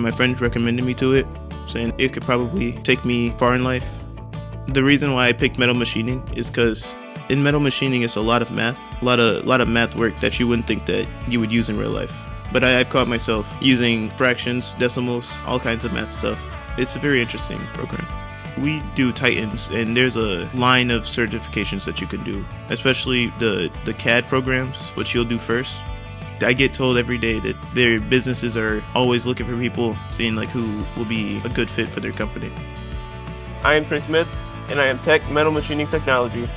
my friends recommended me to it, saying it could probably take me far in life. The reason why I picked metal machining is because in metal machining it's a lot of math, a lot of math work that you wouldn't think that you would use in real life. But I've caught myself using fractions, decimals, all kinds of math stuff. It's a very interesting program. We do Titans, and there's a line of certifications that you can do, especially the CAD programs, which you'll do first. I get told every day that their businesses are always looking for people, seeing like who will be a good fit for their company. I am Trey Smith, and I am TEC Metal Machining Technology.